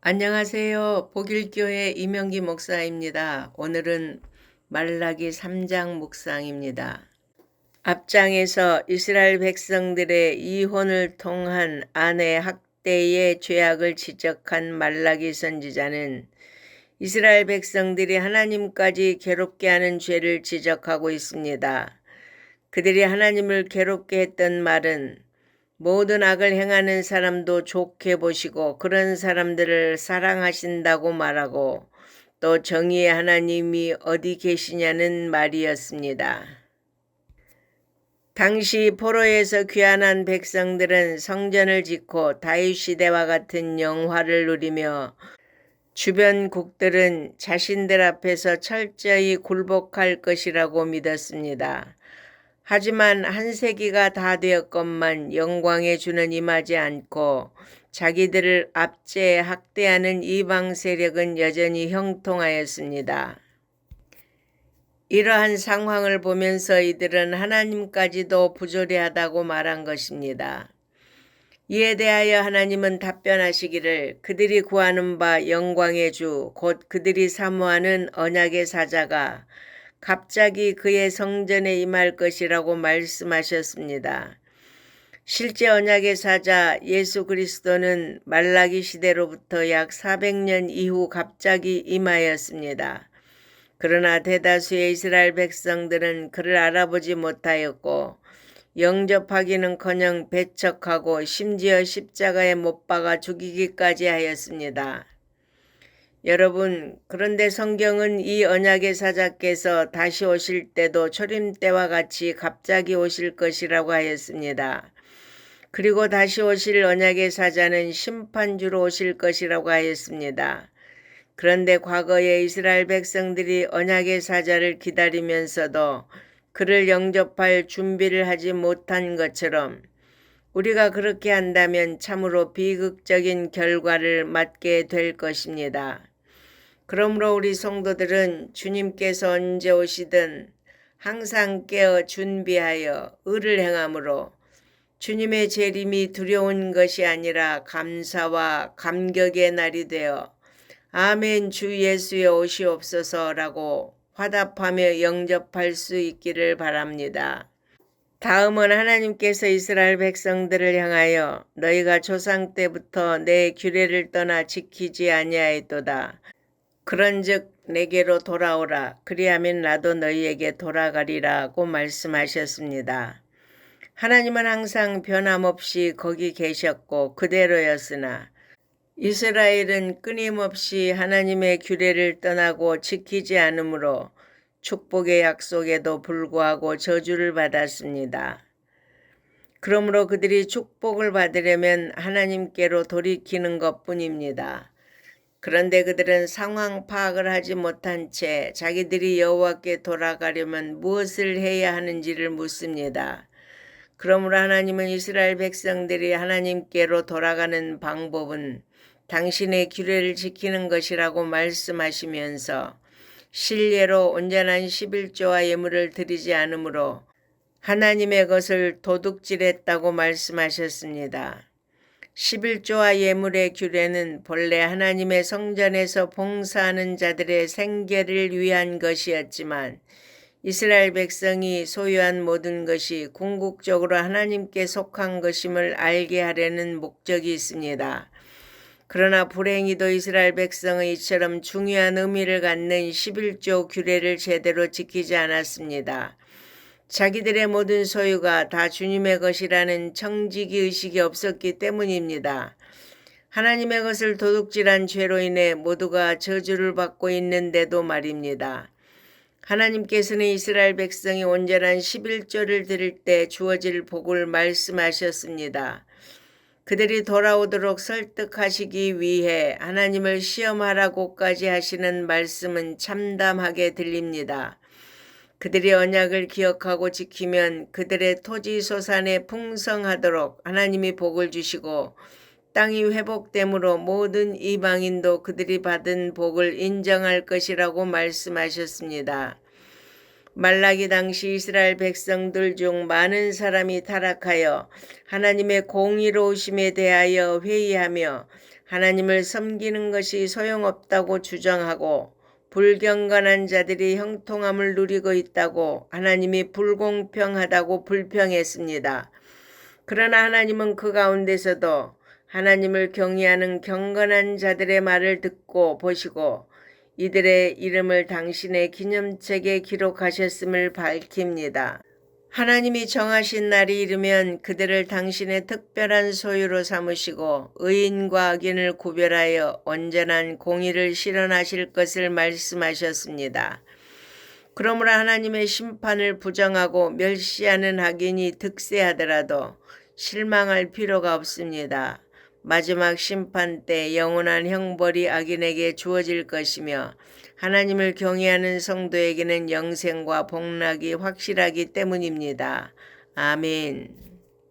안녕하세요. 복일교회 이명기 목사입니다. 오늘은 말라기 3장 묵상입니다. 앞장에서 이스라엘 백성들의 이혼을 통한 아내 학대의 죄악을 지적한 말라기 선지자는 이스라엘 백성들이 하나님까지 괴롭게 하는 죄를 지적하고 있습니다. 그들이 하나님을 괴롭게 했던 말은 모든 악을 행하는 사람도 좋게 보시고 그런 사람들을 사랑하신다고 말하고 또 정의의 하나님이 어디 계시냐는 말이었습니다. 당시 포로에서 귀환한 백성들은 성전을 짓고 다윗 시대와 같은 영화를 누리며 주변국들은 자신들 앞에서 철저히 굴복할 것이라고 믿었습니다. 하지만 한 세기가 다 되었건만 영광의 주는 임하지 않고 자기들을 압제해 학대하는 이방 세력은 여전히 형통하였습니다. 이러한 상황을 보면서 이들은 하나님까지도 부조리하다고 말한 것입니다. 이에 대하여 하나님은 답변하시기를 그들이 구하는 바 영광의 주 곧 그들이 사모하는 언약의 사자가 갑자기 그의 성전에 임할 것이라고 말씀하셨습니다. 실제 언약의 사자 예수 그리스도는 말라기 시대로부터 약 400년 이후 갑자기 임하였습니다. 그러나 대다수의 이스라엘 백성들은 그를 알아보지 못하였고 영접하기는커녕 배척하고 심지어 십자가에 못 박아 죽이기까지 하였습니다. 여러분, 그런데 성경은 이 언약의 사자께서 다시 오실 때도 초림 때와 같이 갑자기 오실 것이라고 하였습니다. 그리고 다시 오실 언약의 사자는 심판주로 오실 것이라고 하였습니다. 그런데 과거에 이스라엘 백성들이 언약의 사자를 기다리면서도 그를 영접할 준비를 하지 못한 것처럼 우리가 그렇게 한다면 참으로 비극적인 결과를 맞게 될 것입니다. 그러므로 우리 성도들은 주님께서 언제 오시든 항상 깨어 준비하여 의를 행함으로 주님의 재림이 두려운 것이 아니라 감사와 감격의 날이 되어 아멘 주 예수의 오시옵소서라고 화답하며 영접할 수 있기를 바랍니다. 다음은 하나님께서 이스라엘 백성들을 향하여 너희가 조상 때부터 내 규례를 떠나 지키지 아니하였도다. 그런즉 내게로 돌아오라. 그리하면 나도 너희에게 돌아가리라고 말씀하셨습니다. 하나님은 항상 변함없이 거기 계셨고 그대로였으나 이스라엘은 끊임없이 하나님의 규례를 떠나고 지키지 않으므로 축복의 약속에도 불구하고 저주를 받았습니다. 그러므로 그들이 축복을 받으려면 하나님께로 돌이키는 것뿐입니다. 그런데 그들은 상황 파악을 하지 못한 채 자기들이 여호와께 돌아가려면 무엇을 해야 하는지를 묻습니다. 그러므로 하나님은 이스라엘 백성들이 하나님께로 돌아가는 방법은 당신의 규례를 지키는 것이라고 말씀하시면서 실례로 온전한 11조와 예물을 드리지 않으므로 하나님의 것을 도둑질했다고 말씀하셨습니다. 11조와 예물의 규례는 본래 하나님의 성전에서 봉사하는 자들의 생계를 위한 것이었지만 이스라엘 백성이 소유한 모든 것이 궁극적으로 하나님께 속한 것임을 알게 하려는 목적이 있습니다. 그러나 불행히도 이스라엘 백성의 이처럼 중요한 의미를 갖는 11조 규례를 제대로 지키지 않았습니다. 자기들의 모든 소유가 다 주님의 것이라는 청지기 의식이 없었기 때문입니다. 하나님의 것을 도둑질한 죄로 인해 모두가 저주를 받고 있는데도 말입니다. 하나님께서는 이스라엘 백성이 온전한 11조를 드릴 때 주어질 복을 말씀하셨습니다. 그들이 돌아오도록 설득하시기 위해 하나님을 시험하라고까지 하시는 말씀은 참담하게 들립니다. 그들이 언약을 기억하고 지키면 그들의 토지 소산에 풍성하도록 하나님이 복을 주시고 땅이 회복됨으로 모든 이방인도 그들이 받은 복을 인정할 것이라고 말씀하셨습니다. 말라기 당시 이스라엘 백성들 중 많은 사람이 타락하여 하나님의 공의로우심에 대하여 회의하며 하나님을 섬기는 것이 소용없다고 주장하고 불경건한 자들이 형통함을 누리고 있다고 하나님이 불공평하다고 불평했습니다. 그러나 하나님은 그 가운데서도 하나님을 경외하는 경건한 자들의 말을 듣고 보시고 이들의 이름을 당신의 기념책에 기록하셨음을 밝힙니다. 하나님이 정하신 날이 이르면 그들을 당신의 특별한 소유로 삼으시고 의인과 악인을 구별하여 온전한 공의를 실현하실 것을 말씀하셨습니다. 그러므로 하나님의 심판을 부정하고 멸시하는 악인이 득세하더라도 실망할 필요가 없습니다. 마지막 심판 때 영원한 형벌이 악인에게 주어질 것이며 하나님을 경외하는 성도에게는 영생과 복락이 확실하기 때문입니다. 아멘.